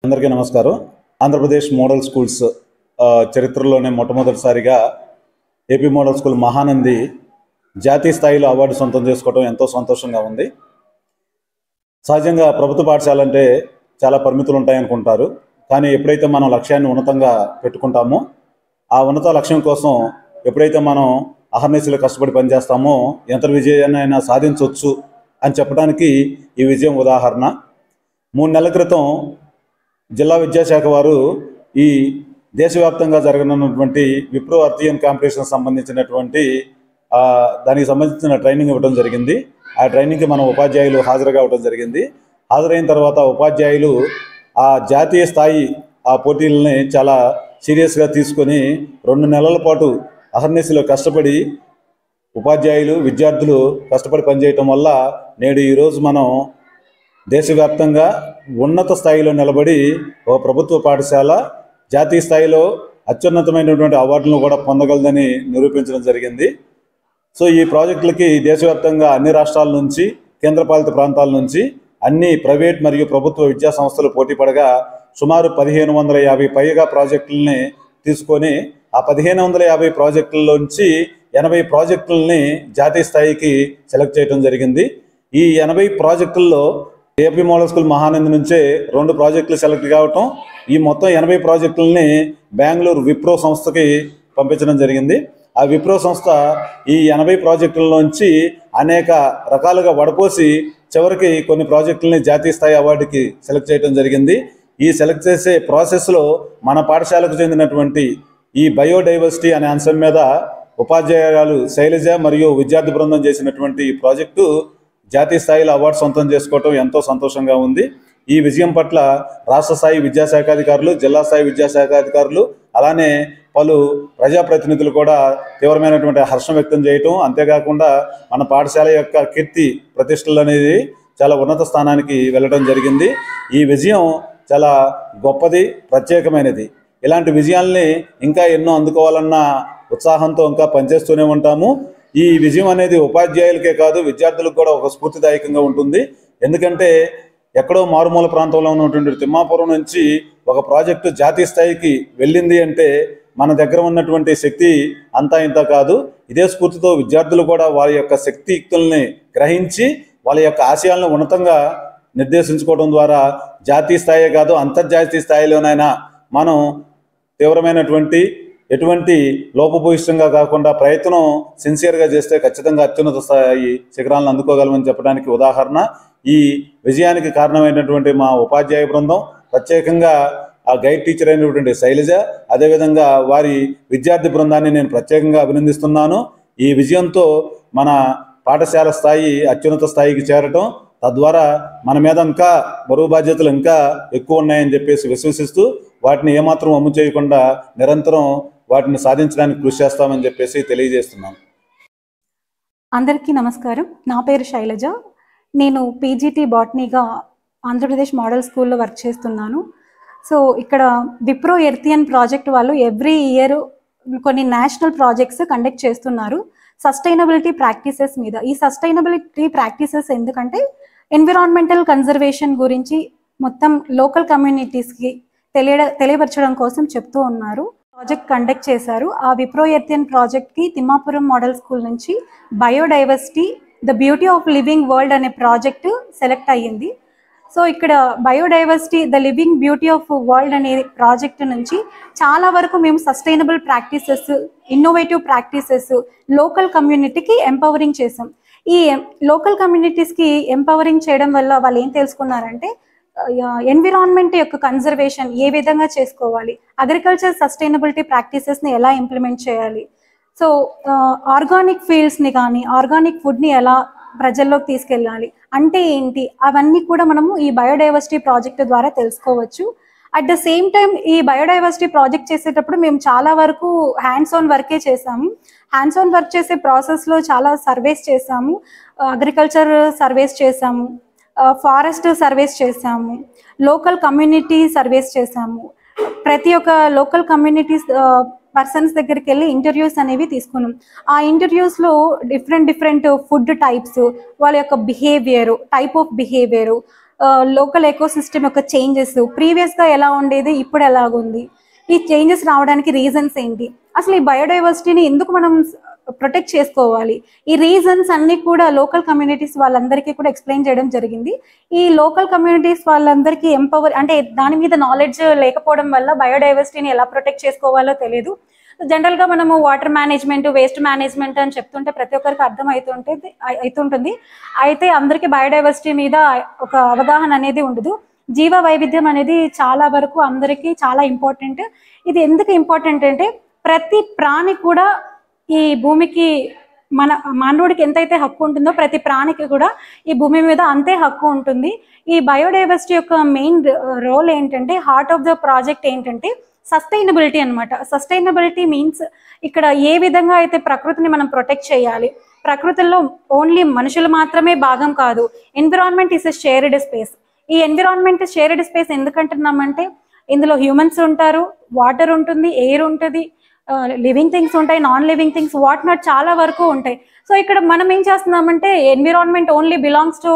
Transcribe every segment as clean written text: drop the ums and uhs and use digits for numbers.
అందరికీ నమస్కారం. Andhra Pradesh model schools చరిత్రలోనే మొట్టమొదటిసారిగా ఏపీ మోడల్ స్కూల్ మహానంది జాతీయ స్థాయిలో అవార్డు సొంతం చేసుకోవడం ఎంతో సంతోషంగా ఉంది. సహజంగా ప్రభుత్వ పాఠశాల అంటే చాలా పరిమితులు ఉంటాయనుకుంటారు. కానీ ఎప్పుడైతే మనం లక్ష్యాన్ని ఉన్నతంగా పెట్టుకుంటామో, ఆ ఉన్నత లక్ష్యం కోసం ఎప్పుడైతే మనం అహర్నిశలు కష్టపడి పనిచేస్తామో ఎంత విజయాన్నైనా సాధించవచ్చు అని చెప్పడానికి ఈ విజయం ఉదాహరణ. 3 నెలల క్రితం జిల్లా విద్యాశాఖ వారు ఈ దేశవ్యాప్తంగా జరగనున్నటువంటి విప్రో అర్థియన్ కాంపిటీషన్ సంబంధించినటువంటి దానికి సంబంధించిన ట్రైనింగ్ ఇవ్వడం జరిగింది. ఆ ట్రైనింగ్కి మనం ఉపాధ్యాయులు హాజరు కావడం జరిగింది. హాజరైన తర్వాత ఉపాధ్యాయులు ఆ జాతీయ స్థాయి ఆ పోటీలని చాలా సీరియస్గా తీసుకొని 2 నెలల పాటు అహర్నిశలో కష్టపడి ఉపాధ్యాయులు విద్యార్థులు కష్టపడి పనిచేయటం వల్ల నేడు ఈరోజు మనం దేశవ్యాప్తంగా ఉన్నత స్థాయిలో నిలబడి ఒక ప్రభుత్వ పాఠశాల జాతీయ స్థాయిలో అత్యున్నతమైనటువంటి అవార్డులను కూడా పొందగలదని నిరూపించడం జరిగింది. సో ఈ ప్రాజెక్టులకి దేశవ్యాప్తంగా అన్ని రాష్ట్రాల నుంచి, కేంద్రపాలిత ప్రాంతాల నుంచి అన్ని ప్రైవేట్ మరియు ప్రభుత్వ విద్యా సంస్థలు పోటీ పడగా సుమారు 1550 పైగా ప్రాజెక్టులని తీసుకొని ఆ 1550 ప్రాజెక్టుల్లోంచి 80 ప్రాజెక్టులని జాతీయ స్థాయికి సెలెక్ట్ చేయడం జరిగింది. ఈ 80 ప్రాజెక్టుల్లో ఏపీ మోడల్ స్కూల్ మహానంది నుంచే 2 ప్రాజెక్టులు సెలెక్ట్ కావటం, ఈ మొత్తం 80 ప్రాజెక్టులని బెంగళూరు విప్రో సంస్థకి పంపించడం జరిగింది. ఆ విప్రో సంస్థ ఈ 80 ప్రాజెక్టుల్లోంచి అనేక రకాలుగా వడపోసి చివరికి కొన్ని ప్రాజెక్టులని జాతీయ స్థాయి అవార్డుకి సెలెక్ట్ చేయడం జరిగింది. ఈ సెలెక్ట్ చేసే ప్రాసెస్లో మన పాఠశాలకు చెందినటువంటి ఈ బయోడైవర్సిటీ అనే అంశం మీద ఉపాధ్యాయురాలు శైలజ మరియు విద్యార్థి బృందం చేసినటువంటి ఈ ప్రాజెక్టు జాతీయ స్థాయిలో అవార్డు సొంతం చేసుకోవటం ఎంతో సంతోషంగా ఉంది. ఈ విజయం పట్ల రాష్ట్ర స్థాయి విద్యాశాఖాధికారులు, జిల్లా స్థాయి విద్యాశాఖాధికారులు, అలానే పలు ప్రజాప్రతినిధులు కూడా తీవ్రమైనటువంటి హర్షం వ్యక్తం చేయటం, అంతేకాకుండా మన పాఠశాల యొక్క కీర్తి ప్రతిష్టలు అనేది చాలా ఉన్నత స్థానానికి వెళ్ళడం జరిగింది. ఈ విజయం చాలా గొప్పది, ప్రత్యేకమైనది. ఇలాంటి విజయాల్ని ఇంకా ఎన్నో అందుకోవాలన్న ఉత్సాహంతో ఇంకా పనిచేస్తూనే ఉంటాము. ఈ విజయం అనేది ఉపాధ్యాయులకే కాదు, విద్యార్థులకు కూడా ఒక స్ఫూర్తిదాయకంగా ఉంటుంది. ఎందుకంటే ఎక్కడో మారుమూల ప్రాంతంలో ఉన్నటువంటి తిమ్మాపురం నుంచి ఒక ప్రాజెక్టు జాతీయ స్థాయికి వెళ్ళింది అంటే మన దగ్గర ఉన్నటువంటి శక్తి అంతా ఇంత కాదు. ఇదే స్ఫూర్తితో విద్యార్థులు కూడా వారి యొక్క శక్తియుక్తుల్ని గ్రహించి వాళ్ళ యొక్క ఆశయాలను ఉన్నతంగా నిర్దేశించుకోవడం ద్వారా జాతీయ స్థాయే కాదు అంతర్జాతీయ స్థాయిలోనైనా మనం తీవ్రమైనటువంటి ఎటువంటి లోపభూయిష్టంగా కాకుండా ప్రయత్నం సిన్సియర్గా చేస్తే ఖచ్చితంగా అత్యున్నత స్థాయి శిఖరాలను అందుకోగలమని చెప్పడానికి ఉదాహరణ. ఈ విజయానికి కారణమైనటువంటి మా ఉపాధ్యాయ బృందం, ప్రత్యేకంగా ఆ గైడ్ టీచర్ అయినటువంటి శైలజ, అదేవిధంగా వారి విద్యార్థి బృందాన్ని నేను ప్రత్యేకంగా అభినందిస్తున్నాను. ఈ విజయంతో మన పాఠశాల స్థాయి అత్యున్నత స్థాయికి చేరటం, తద్వారా మన మీద ఇంకా బరువు బాధ్యతలు ఇంకా ఎక్కువ ఉన్నాయని చెప్పేసి విశ్వసిస్తూ వాటిని ఏమాత్రం అమ్ము చేయకుండా నిరంతరం వాటిని సాధించడానికి కృషి చేస్తామని చెప్పేసి తెలియజేస్తున్నాం. అందరికీ నమస్కారం. నా పేరు శైలజ. నేను పీజీటీ బాటనీగా ఆంధ్రప్రదేశ్ మోడల్ స్కూల్లో వర్క్ చేస్తున్నాను. సో ఇక్కడ విప్రో ఎర్థియన్ ప్రాజెక్ట్ వాళ్ళు ఎవ్రీ ఇయర్ కొన్ని నేషనల్ ప్రాజెక్ట్స్ కండక్ట్ చేస్తున్నారు సస్టైనబిలిటీ ప్రాక్టీసెస్ మీద. ఈ సస్టైనబిలిటీ ప్రాక్టీసెస్ ఎందుకంటే ఎన్విరాన్మెంటల్ కన్జర్వేషన్ గురించి మొత్తం లోకల్ కమ్యూనిటీస్కి తెలియపరచడం కోసం చెప్తూ ఉన్నారు. ప్రాజెక్ట్ కండక్ట్ చేశారు. ఆ విప్రో ఎర్థియన్ ప్రాజెక్ట్కి తిమ్మాపురం మోడల్ స్కూల్ నుంచి biodiversity the beauty of living world అనే ప్రాజెక్టు సెలెక్ట్ అయ్యింది. సో ఇక్కడ biodiversity the living beauty of world అనే ప్రాజెక్టు నుంచి చాలా వరకు మేము sustainable practices, innovative practices local కమ్యూనిటీకి ఎంపవరింగ్ చేసాం. ఈ లోకల్ కమ్యూనిటీస్కి ఎంపవరింగ్ చేయడం వల్ల వాళ్ళు ఏం తెలుసుకున్నారంటే ఎన్విరాన్మెంట్ యొక్క కన్జర్వేషన్ ఏ విధంగా చేసుకోవాలి, అగ్రికల్చర్ సస్టైనబిలిటీ ప్రాక్టీసెస్ని ఎలా ఇంప్లిమెంట్ చేయాలి, సో ఆర్గానిక్ ఫీల్డ్స్ని కానీ ఆర్గానిక్ ఫుడ్ని ఎలా ప్రజల్లోకి తీసుకెళ్ళాలి అంటే ఏంటి, అవన్నీ కూడా మనము ఈ బయోడైవర్సిటీ ప్రాజెక్ట్ ద్వారా తెలుసుకోవచ్చు. అట్ ద సేమ్ టైం ఈ బయోడైవర్సిటీ ప్రాజెక్ట్ చేసేటప్పుడు మేము చాలా వరకు హ్యాండ్స్ ఆన్ వర్కే చేసాము. హ్యాండ్స్ ఆన్ వర్క్ చేసే ప్రాసెస్లో చాలా సర్వేస్ చేసాము, అగ్రికల్చర్ సర్వేస్ చేసాము, ఫారెస్ట్ సర్వేస్ చేసాము, లోకల్ కమ్యూనిటీ సర్వేస్ చేసాము. ప్రతి ఒక్క లోకల్ కమ్యూనిటీస్ పర్సన్స్ దగ్గరికి వెళ్ళి ఇంటర్వ్యూస్ అనేవి తీసుకున్నాం. ఆ ఇంటర్వ్యూస్లో డిఫరెంట్ ఫుడ్ టైప్స్, వాళ్ళ యొక్క behaviour, type of behaviour, local ecosystem యొక్క చేంజెస్, ప్రీవియస్గా ఎలా ఉండేది ఇప్పుడు ఎలాగుంది, ఈ చేంజెస్ రావడానికి రీజన్స్ ఏంటి, అసలు ఈ బయోడైవర్సిటీని ఎందుకు మనం ప్రొటెక్ట్ చేసుకోవాలి, ఈ రీజన్స్ అన్ని కూడా లోకల్ కమ్యూనిటీస్ వాళ్ళందరికీ కూడా ఎక్స్ప్లెయిన్ చేయడం జరిగింది. ఈ లోకల్ కమ్యూనిటీస్ వాళ్ళందరికీ ఎంపవర్ అంటే దాని మీద నాలెడ్జ్ లేకపోవడం వల్ల బయోడైవర్సిటీని ఎలా ప్రొటెక్ట్ చేసుకోవాలో తెలియదు. జనరల్గా మనము వాటర్ మేనేజ్మెంట్, వేస్ట్ మేనేజ్మెంట్ అని చెప్తుంటే ప్రతి ఒక్కరికి అర్థం అవుతుంటుంది. అయితే అందరికీ బయోడైవర్సిటీ మీద ఒక అవగాహన అనేది ఉండదు. జీవ వైవిధ్యం అనేది చాలా వరకు అందరికీ చాలా ఇంపార్టెంట్. ఇది ఎందుకు ఇంపార్టెంట్ అంటే ప్రతి ప్రాణి కూడా ఈ భూమికి మానవుడికి ఎంతైతే హక్కు ఉంటుందో ప్రతి ప్రాణికి కూడా ఈ భూమి మీద అంతే హక్కు ఉంటుంది. ఈ బయోడైవర్సిటీ యొక్క మెయిన్ రోల్ ఏంటంటే, హార్ట్ ఆఫ్ ద ప్రాజెక్ట్ ఏంటంటే సస్టైనబిలిటీ అనమాట. సస్టైనబిలిటీ మీన్స్ ఇక్కడ ఏ విధంగా అయితే ప్రకృతిని మనం ప్రొటెక్ట్ చేయాలి, ప్రకృతిలో ఓన్లీ మనుషులు మాత్రమే భాగం కాదు, environment is a shared space. ఈ ఎన్విరాన్మెంట్ షేర్డ్ స్పేస్ ఎందుకంటున్నామంటే ఇందులో హ్యూమన్స్ ఉంటారు, వాటర్ ఉంటుంది, ఎయిర్ ఉంటుంది, లివింగ్ థింగ్స్ ఉంటాయి, non living things, what not చాలా వరకు ఉంటాయి. సో ఇక్కడ మనం ఏం చేస్తున్నామంటే environment only belongs to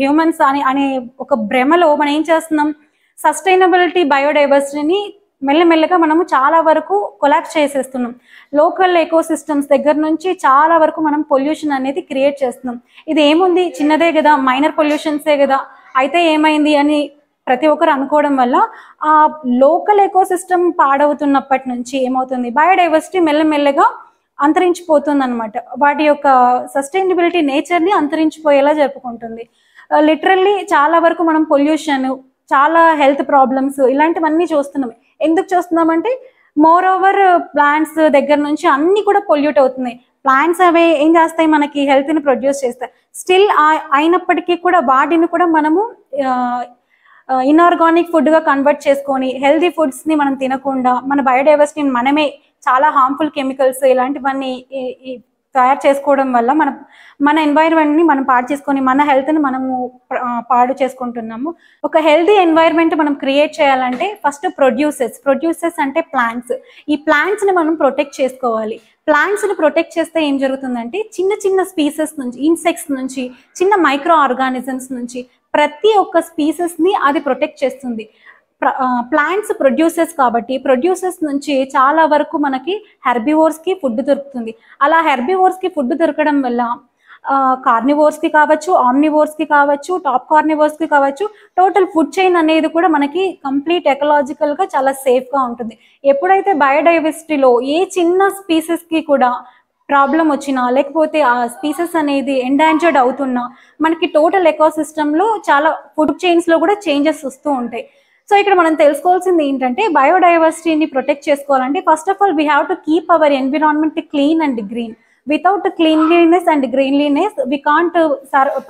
humans అనే ఒక భ్రమలో మనం ఏం చేస్తున్నాం, సస్టైనబిలిటీ బయోడైవర్సిటీని మెల్లమెల్లగా మనము చాలా వరకు కొలాప్స్ చేసేస్తున్నాం. లోకల్ ఎకోసిస్టమ్స్ దగ్గర నుంచి చాలా వరకు మనం పొల్యూషన్ అనేది క్రియేట్ చేస్తున్నాం. ఇది ఏముంది, చిన్నదే కదా, మైనర్ పొల్యూషన్సే కదా, అయితే ఏమైంది అని ప్రతి ఒక్కరు అనుకోవడం వల్ల ఆ లోకల్ ఎకోసిస్టమ్ పాడవుతున్నప్పటి నుంచి ఏమవుతుంది, బయోడైవర్సిటీ మెల్లమెల్లగా అంతరించిపోతుంది అనమాట. వాటి యొక్క సస్టైనబిలిటీ నేచర్ని అంతరించిపోయేలా జరుపుకుంటుంది. లిటరల్లీ చాలా వరకు మనం పొల్యూషన్, చాలా హెల్త్ ప్రాబ్లమ్స్ ఇలాంటివన్నీ చూస్తున్నాం. ఎందుకు చూస్తున్నామంటే మోర్ ఓవర్ ప్లాంట్స్ దగ్గర నుంచి అన్ని కూడా పొల్యూట్ అవుతున్నాయి. ప్లాంట్స్ అవే ఏం చేస్తాయి, మనకి హెల్త్ని ప్రొడ్యూస్ చేస్తాయి. స్టిల్ అయినప్పటికీ కూడా వాటిని కూడా మనము ఇన్ఆర్గానిక్ ఫుడ్గా కన్వర్ట్ చేసుకొని హెల్తీ ఫుడ్స్ని మనం తినకుండా మన బయోడైవర్సిటీని మనమే చాలా హార్మ్ఫుల్ కెమికల్స్ ఇలాంటివన్నీ తయారు చేసుకోవడం వల్ల మన ఎన్వైర్న్మెంట్ని మనం పాడు చేసుకొని మన హెల్త్ని మనము పాడు చేసుకుంటున్నాము. ఒక హెల్తీ ఎన్వైర్న్మెంట్ మనం క్రియేట్ చేయాలంటే ఫస్ట్ ప్రొడ్యూసెస్ అంటే ప్లాంట్స్. ఈ ప్లాంట్స్ని మనం ప్రొటెక్ట్ చేసుకోవాలి. ప్లాంట్స్ని ప్రొటెక్ట్ చేస్తే ఏం జరుగుతుందంటే చిన్న చిన్న స్పీసెస్ నుంచి, ఇన్సెక్ట్స్ నుంచి, చిన్న మైక్రో ఆర్గానిజమ్స్ నుంచి ప్రతి ఒక్క స్పీసెస్ని అది ప్రొటెక్ట్ చేస్తుంది. ప్లాంట్స్ ప్రొడ్యూసెస్ కాబట్టి ప్రొడ్యూసెస్ నుంచి చాలా వరకు మనకి హెర్బివోర్స్కి ఫుడ్ దొరుకుతుంది. అలా హెర్బివోర్స్కి ఫుడ్ దొరకడం వల్ల కార్నివోర్స్కి కావచ్చు, ఆమ్నివోర్స్కి కావచ్చు, టాప్ కార్నివోర్స్కి కావచ్చు, టోటల్ ఫుడ్ చైన్ అనేది కూడా మనకి కంప్లీట్ ఎకలాజికల్గా చాలా సేఫ్గా ఉంటుంది. ఎప్పుడైతే బయోడైవర్సిటీలో ఏ చిన్న స్పీసెస్కి కూడా ప్రాబ్లం వచ్చినా లేకపోతే ఆ స్పీసెస్ అనేది ఎండాంజర్డ్ అవుతున్నా మనకి టోటల్ ఎకోసిస్టంలో చాలా ఫుడ్ చైన్స్లో కూడా చేంజెస్ వస్తూ ఉంటాయి. సో ఇక్కడ మనం తెలుసుకోవాల్సింది ఏంటంటే బయోడైవర్సిటీని ప్రొటెక్ట్ చేసుకోవాలంటే first of all we have to keep our environment clean and green. Without cleanliness and greenliness, we can't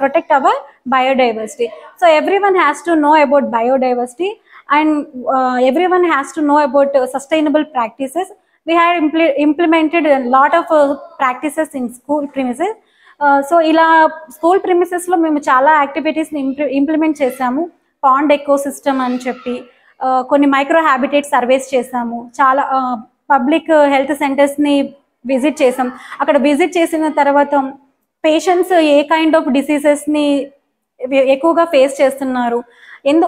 protect our biodiversity. So everyone has to know about biodiversity and everyone has to know about sustainable practices. We have implemented a lot of practices in school premises. So ila school premises lo memu chala activities ni implement chesamu. Pond ecosystem ani cheppi konni micro habitat surveys chesamu. Chala public health centers ni visit చేసాం. అక్కడ visit చేసిన తర్వాత patients A kind of డిసీజెస్ని ఎక్కువగా face చేస్తున్నారు,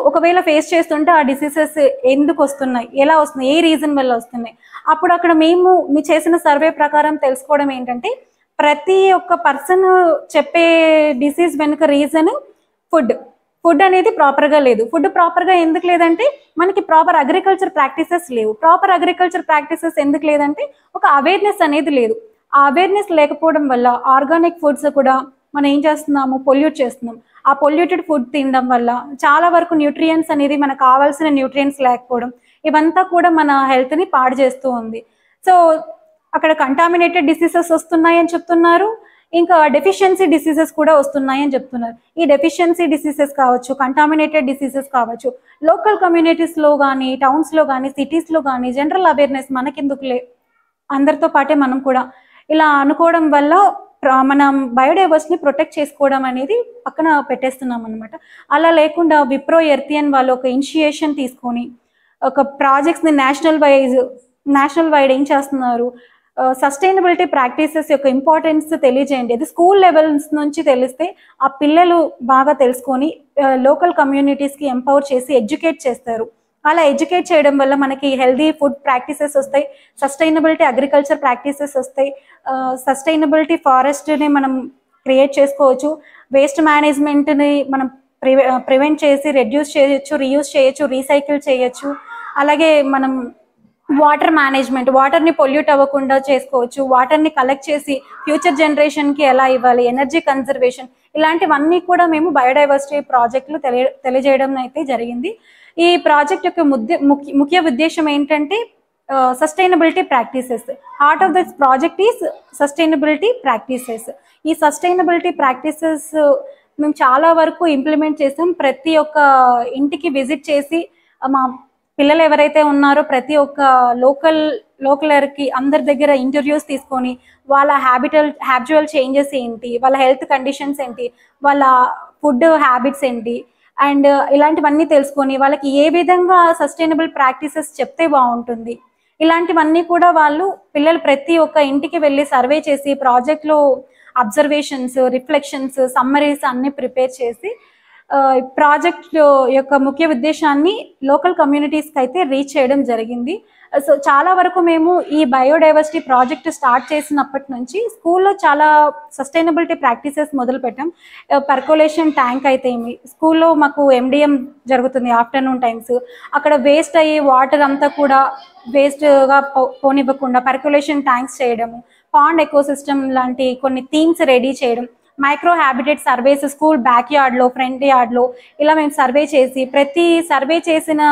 ఒకవేళ face చేస్తుంటే ఆ diseases ఎందుకు వస్తున్నాయి, ఎలా వస్తున్నాయి, ఏ రీజన్ వల్ల వస్తున్నాయి. అప్పుడు అక్కడ మేము చేసిన సర్వే ప్రకారం తెలుసుకోవడం ఏంటంటే ప్రతి ఒక్క పర్సన్ చెప్పే డిసీజ్ వెనుక రీజన్ ఫుడ్ అనేది ప్రాపర్గా లేదు. ఫుడ్ ప్రాపర్గా ఎందుకు లేదంటే మనకి ప్రాపర్ అగ్రికల్చర్ ప్రాక్టీసెస్ లేవు. ప్రాపర్ అగ్రికల్చర్ ప్రాక్టీసెస్ ఎందుకు లేదంటే ఒక అవేర్నెస్ అనేది లేదు. ఆ అవేర్నెస్ లేకపోవడం వల్ల ఆర్గానిక్ ఫుడ్స్ కూడా మనం ఏం చేస్తున్నాము, పొల్యూట్ చేస్తున్నాం. ఆ పొల్యూటెడ్ ఫుడ్ తినడం వల్ల చాలా వరకు న్యూట్రియంట్స్ అనేది మనకు కావాల్సిన న్యూట్రియంట్స్ లేకపోవడం, ఇవంతా కూడా మన హెల్త్ని పాడు చేస్తూ ఉంది. సో అక్కడ కంటామినేటెడ్ డిసీజెస్ వస్తున్నాయని చెప్తున్నారు, ఇంకా డెఫిషియన్సీ డిసీజెస్ కూడా వస్తున్నాయని చెప్తున్నారు. ఈ డెఫిషియన్సీ డిసీజెస్ కావచ్చు, కంటామినేటెడ్ డిసీజెస్ కావచ్చు, లోకల్ కమ్యూనిటీస్లో కానీ, టౌన్స్లో కానీ, సిటీస్లో కానీ జనరల్ అవేర్నెస్ మనకెందుకులే, అందరితో పాటే మనం కూడా ఇలా అనుకోవడం వల్ల మనం బయోడైవర్సిటీని ప్రొటెక్ట్ చేసుకోవడం అనేది పక్కన పెట్టేస్తున్నాం అనమాట. అలా లేకుండా విప్రో ఎర్తియన్ వాళ్ళు ఒక ఇనిషియేషన్ తీసుకొని ఒక ప్రాజెక్ట్స్ని నేషనల్ వైడ్ ఏం చేస్తున్నారు, సస్టైనబిలిటీ ప్రాక్టీసెస్ యొక్క ఇంపార్టెన్స్ తెలియజేయండి. అది స్కూల్ లెవెల్స్ నుంచి తెలిస్తే ఆ పిల్లలు బాగా తెలుసుకొని లోకల్ కమ్యూనిటీస్కి ఎంపవర్ చేసి ఎడ్యుకేట్ చేస్తారు. అలా ఎడ్యుకేట్ చేయడం వల్ల మనకి హెల్దీ ఫుడ్ ప్రాక్టీసెస్ వస్తాయి, సస్టైనబిలిటీ అగ్రికల్చర్ ప్రాక్టీసెస్ వస్తాయి, సస్టైనబిలిటీ ఫారెస్ట్ని మనం క్రియేట్ చేసుకోవచ్చు, వేస్ట్ మేనేజ్మెంట్ని మనం ప్రివెంట్ చేసి రెడ్యూస్ చేయొచ్చు, రీయూజ్ చేయొచ్చు, రీసైకిల్ చేయొచ్చు. అలాగే మనం వాటర్ మేనేజ్మెంట్, వాటర్ని పొల్యూట్ అవ్వకుండా చేసుకోవచ్చు, వాటర్ని కలెక్ట్ చేసి ఫ్యూచర్ జనరేషన్కి ఎలా ఇవ్వాలి, ఎనర్జీ కన్జర్వేషన్, ఇలాంటివన్నీ కూడా మేము బయోడైవర్సిటీ ప్రాజెక్టులు తెలియజేయడం అయితే జరిగింది. ఈ ప్రాజెక్ట్ యొక్క ముఖ్య ఉద్దేశం ఏంటంటే sustainability practices. Heart of this project is sustainability practices. ఈ సస్టైనబిలిటీ ప్రాక్టీసెస్ మేము చాలా వరకు ఇంప్లిమెంట్ చేసాం. ప్రతి ఒక్క ఇంటికి విజిట్ చేసి మా పిల్లలు ఎవరైతే ఉన్నారో ప్రతి ఒక్క లోకలర్కి అందరి దగ్గర ఇంటర్వ్యూస్ తీసుకొని వాళ్ళ హ్యాబిచువల్ చేంజెస్ ఏంటి, వాళ్ళ హెల్త్ కండిషన్స్ ఏంటి, వాళ్ళ ఫుడ్ హ్యాబిట్స్ ఏంటి అండ్ ఇలాంటివన్నీ తెలుసుకొని వాళ్ళకి ఏ విధంగా సస్టైనబుల్ ప్రాక్టీసెస్ చెప్తే బాగుంటుంది, ఇలాంటివన్నీ కూడా వాళ్ళు పిల్లలు ప్రతి ఒక్క ఇంటికి వెళ్ళి సర్వే చేసి ప్రాజెక్ట్లో అబ్జర్వేషన్స్, రిఫ్లెక్షన్స్, సమ్మరీస్ అన్నీ ప్రిపేర్ చేసి ప్రాజెక్ట్ యొక్క ముఖ్య ఉద్దేశాన్ని లోకల్ కమ్యూనిటీస్కి అయితే రీచ్ చేయడం జరిగింది. సో చాలా వరకు మేము ఈ బయోడైవర్సిటీ ప్రాజెక్ట్ స్టార్ట్ చేసినప్పటి నుంచి స్కూల్లో చాలా సస్టైనబిలిటీ ప్రాక్టీసెస్ మొదలు పెట్టాం. పర్కోలేషన్ ట్యాంక్ అయితే ఏమి, స్కూల్లో మాకు MDM జరుగుతుంది ఆఫ్టర్నూన్ టైమ్స్. అక్కడ వేస్ట్ అయ్యే వాటర్ అంతా కూడా వేస్ట్గా పోనివ్వకుండా పర్కోలేషన్ ట్యాంక్స్ చేయడము, పాండ్ ఎకోసిస్టమ్ లాంటి కొన్ని థీమ్స్ రెడీ చేయడం, micro habitat surveys school back యార్డ్లో, ఫ్రంట్ యార్డ్లో ఇలా మేము సర్వే చేసి ప్రతి సర్వే చేసిన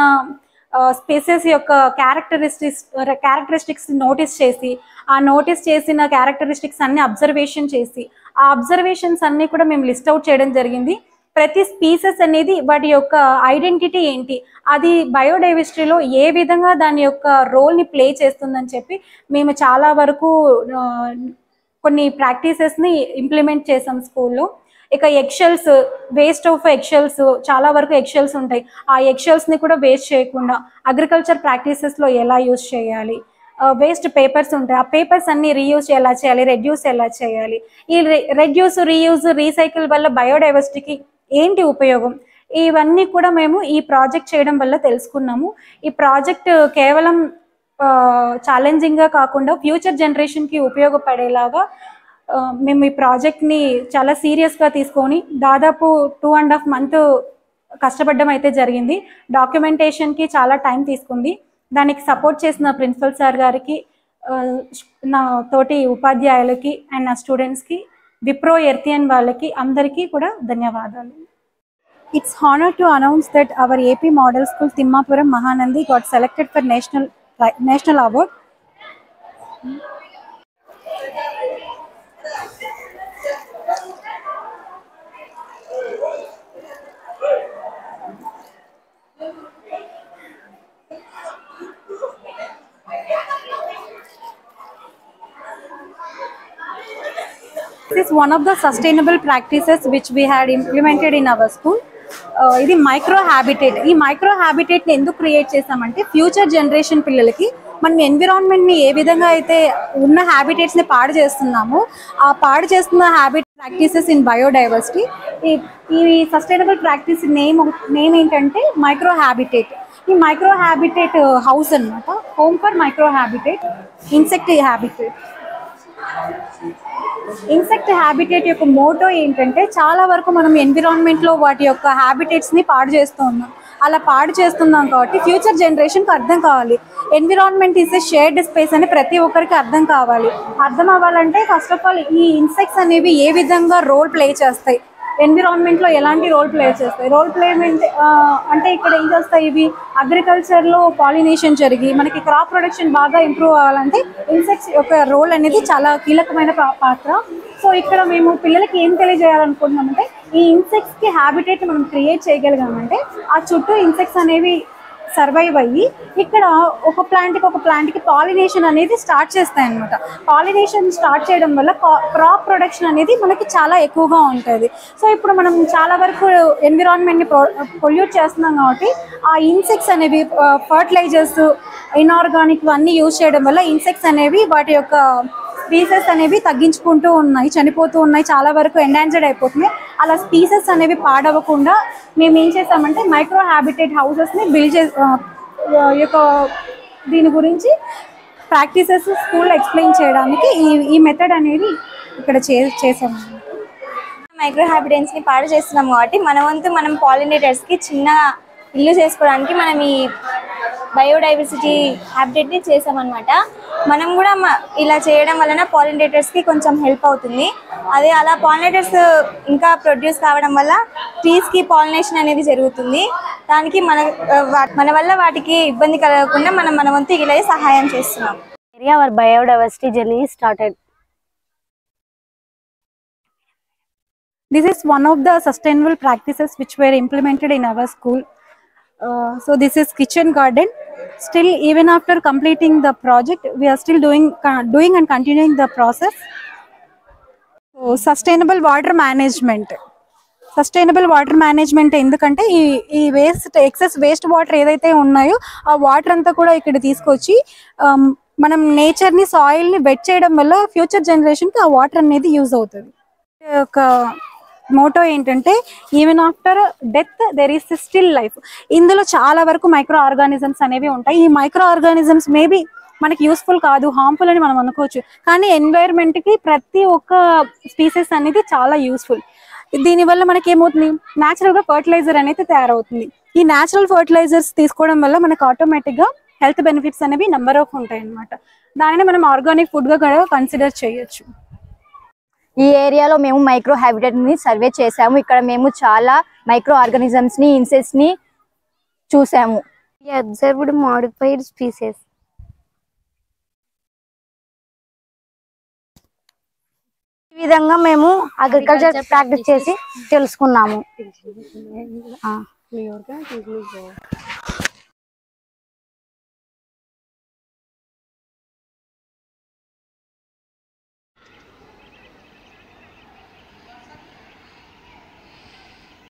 స్పీసెస్ యొక్క క్యారెక్టరిస్టిక్స్ నోటీస్ చేసి ఆ నోటీస్ చేసిన క్యారెక్టరిస్టిక్స్ అన్ని అబ్జర్వేషన్ చేసి ఆ అబ్జర్వేషన్స్ అన్నీ కూడా మేము లిస్ట్ అవుట్ చేయడం జరిగింది. ప్రతి స్పీసెస్ అనేది వాటి యొక్క ఐడెంటిటీ ఏంటి, అది బయోడైవర్సిటీలో ఏ విధంగా దాని యొక్క రోల్ని ప్లే చేస్తుందని చెప్పి మేము చాలా వరకు కొన్ని ప్రాక్టీసెస్ని ఇంప్లిమెంట్ చేసాం స్కూల్లో. ఇక ఎగ్షెల్స్, వేస్ట్ ఆఫ్ ఎగ్షెల్స్, చాలా వరకు ఎగ్షెల్స్ ఉంటాయి, ఆ ఎగ్షెల్స్ని కూడా వేస్ట్ చేయకుండా అగ్రికల్చర్ ప్రాక్టీసెస్లో ఎలా యూజ్ చేయాలి, వేస్ట్ పేపర్స్ ఉంటాయి, ఆ పేపర్స్ అన్ని రీయూజ్ ఎలా చేయాలి, రెడ్యూస్ ఎలా చేయాలి, ఈ రెడ్యూస్, రీయూజ్, రీసైకిల్ వల్ల బయోడైవర్సిటీకి ఏంటి ఉపయోగం, ఇవన్నీ కూడా మేము ఈ ప్రాజెక్ట్ చేయడం వల్ల తెలుసుకున్నాము. ఈ ప్రాజెక్ట్ కేవలం ఛాలెంజింగ్గా కాకుండా ఫ్యూచర్ జనరేషన్కి ఉపయోగపడేలాగా మేము ఈ ప్రాజెక్ట్ని చాలా సీరియస్గా తీసుకొని దాదాపు 2.5 months కష్టపడడం అయితే జరిగింది. డాక్యుమెంటేషన్కి చాలా టైం తీసుకుంది. దానికి సపోర్ట్ చేసిన ప్రిన్సిపల్ సార్ గారికి, నా తోటి ఉపాధ్యాయులకి అండ్ నా స్టూడెంట్స్కి, విప్రో ఎర్తియన్ వాళ్ళకి అందరికీ కూడా ధన్యవాదాలు. It's honor to announce that our AP Model School Timmapuram Mahanandi got selected for national award. This is one of the sustainable practices which we had implemented in our school. ఇది micro habitat. ఈ micro హ్యాబిటేట్ని ఎందుకు create చేసామంటే future generation పిల్లలకి మనం ఎన్విరాన్మెంట్ని ఏ విధంగా అయితే ఉన్న హ్యాబిటేట్స్ని పాడు చేస్తున్నామో ఆ పాడు చేస్తున్న హ్యాబిట్ ప్రాక్టీసెస్ ఇన్ బయోడైవర్సిటీ. ఈ సస్టైనబుల్ ప్రాక్టీస్ నేమ్ ఏంటంటే మైక్రో హ్యాబిటేట్. ఈ మైక్రో హ్యాబిటేట్ హౌస్ అన్నమాట, home for micro habitat, insect habitat. Insect habitat యొక్క మోటో ఏంటంటే చాలా వరకు మనం ఎన్విరాన్మెంట్లో వాటి యొక్క హ్యాబిటేట్స్ని పాడు చేస్తూ ఉన్నాం. అలా పాడు చేస్తున్నాం కాబట్టి ఫ్యూచర్ జనరేషన్కి అర్థం కావాలి, environment is a shared space అని ప్రతి ఒక్కరికి అర్థం కావాలి. అర్థం అవ్వాలంటే ఫస్ట్ ఆఫ్ ఆల్ ఈ ఇన్సెక్ట్స్ అనేవి ఏ విధంగా రోల్ ప్లే చేస్తాయి, ఎన్విరాన్మెంట్లో ఎలాంటి రోల్ ప్లే చేస్తాయి. రోల్ ప్లే అంటే ఇక్కడ ఏం చేస్తాయి, ఇవి అగ్రికల్చర్లో పాలినేషన్ జరిగి మనకి క్రాప్ ప్రొడక్షన్ బాగా ఇంప్రూవ్ అవ్వాలంటే ఇన్సెక్ట్స్ యొక్క రోల్ అనేది చాలా కీలకమైన పాత్ర. సో ఇక్కడ మేము పిల్లలకి ఏం తెలియజేయాలనుకుంటున్నామంటే ఈ ఇన్సెక్ట్స్కి హ్యాబిటేట్ మనం క్రియేట్ చేయగలిగామంటే ఆ చుట్టూ ఇన్సెక్ట్స్ అనేవి సర్వైవ్ అయ్యి ఇక్కడ ఒక ప్లాంట్కి పాలినేషన్ అనేది స్టార్ట్ చేస్తాయి అన్నమాట. పాలినేషన్ స్టార్ట్ చేయడం వల్ల క్రాప్ ప్రొడక్షన్ అనేది మనకి చాలా ఎక్కువగా ఉంటుంది. సో ఇప్పుడు మనం చాలా వరకు ఎన్విరాన్మెంట్ని పొల్యూట్ చేస్తున్నాం కాబట్టి ఆ ఇన్సెక్ట్స్ అనేవి ఫర్టిలైజర్స్ ఇన్ఆర్గానిక్ అన్నీ యూజ్ చేయడం వల్ల ఇన్సెక్ట్స్ అనేవి వాటి యొక్క స్పీసెస్ అనేవి తగ్గించుకుంటూ ఉన్నాయి, చనిపోతూ ఉన్నాయి, చాలా వరకు ఎండాంజర్డ్ అయిపోతున్నాయి. అలా స్పీసెస్ అనేవి పాడవకుండా మేము ఏం చేసామంటే మైక్రో హ్యాబిటేట్ హౌసెస్ని బిల్డ్ యొక్క దీని గురించి ప్రాక్టీసెస్ స్కూల్లో ఎక్స్ప్లెయిన్ చేయడానికి ఈ మెథడ్ అనేది ఇక్కడ చేసాము. మైక్రో హ్యాబిటెంట్స్ని పాడు చేస్తున్నాం కాబట్టి మన వంతు మనం పాలినేటర్స్కి చిన్న ఇల్లు చేసుకోవడానికి మనం ఈ బయోడైవర్సిటీ హ్యాబిటేట్ని చేసామన్నమాట. మనం కూడా ఇలా చేయడం వలన పాలినేటర్స్కి కొంచెం హెల్ప్ అవుతుంది. అదే అలా పాలినేటర్స్ ఇంకా ప్రొడ్యూస్ కావడం వల్ల ట్రీస్కి పాలినేషన్ అనేది జరుగుతుంది. దానికి మన వల్ల వాటికి ఇబ్బంది కలగకుండా మనం మన వంతు ఇలా సహాయం చేస్తున్నాం. Our biodiversity journey started. This is one of the sustainable practices which were implemented in our school. So this is kitchen garden. Still, even after completing the project, we are still doing and continuing the process. So, sustainable water management. Sustainable water management ఎందుకంటే ఈ excess waste water ఏదైతే ఉన్నాయో ఆ water అంతా కూడా ఇక్కడ తీసుకొచ్చి మనం నేచర్ని సాయిల్ని వెట్ చేయడం వల్ల ఫ్యూచర్ జనరేషన్కి ఆ వాటర్ అనేది యూజ్ అవుతుంది. ఒక మోటో ఏంటంటే even after death there is still life. ఇందులో చాలా వరకు మైక్రో ఆర్గానిజమ్స్ అనేవి ఉంటాయి. ఈ మైక్రో ఆర్గానిజమ్స్ మేబీ మనకి యూస్ఫుల్ కాదు, హార్మ్ఫుల్ అని మనం అనుకోవచ్చు, కానీ ఎన్వైర్న్మెంట్కి ప్రతి ఒక్క స్పీసెస్ అనేది చాలా యూస్ఫుల్. దీనివల్ల మనకి ఏమవుతుంది, న్యాచురల్గా ఫర్టిలైజర్ అనేది తయారవుతుంది. ఈ న్యాచురల్ ఫర్టిలైజర్స్ తీసుకోవడం వల్ల మనకు ఆటోమేటిక్గా హెల్త్ బెనిఫిట్స్ అనేవి నెంబర్ ఆఫ్ ఉంటాయి అన్నమాట. దానిని మనం ఆర్గానిక్ ఫుడ్గా కూడా కన్సిడర్ చేయొచ్చు. ఈ ఏరియాలో మేము మైక్రో హ్యాబిటేట్ని సర్వే చేసాము. ఇక్కడ మేము చాలా మైక్రో ఆర్గానిజమ్స్ని, ఇన్సెక్ట్స్ని చూసాము. Observed modified species. ఈ విధంగా మేము అగ్రికల్చర్ ప్రాక్టీస్ చేసి తెలుసుకున్నాము.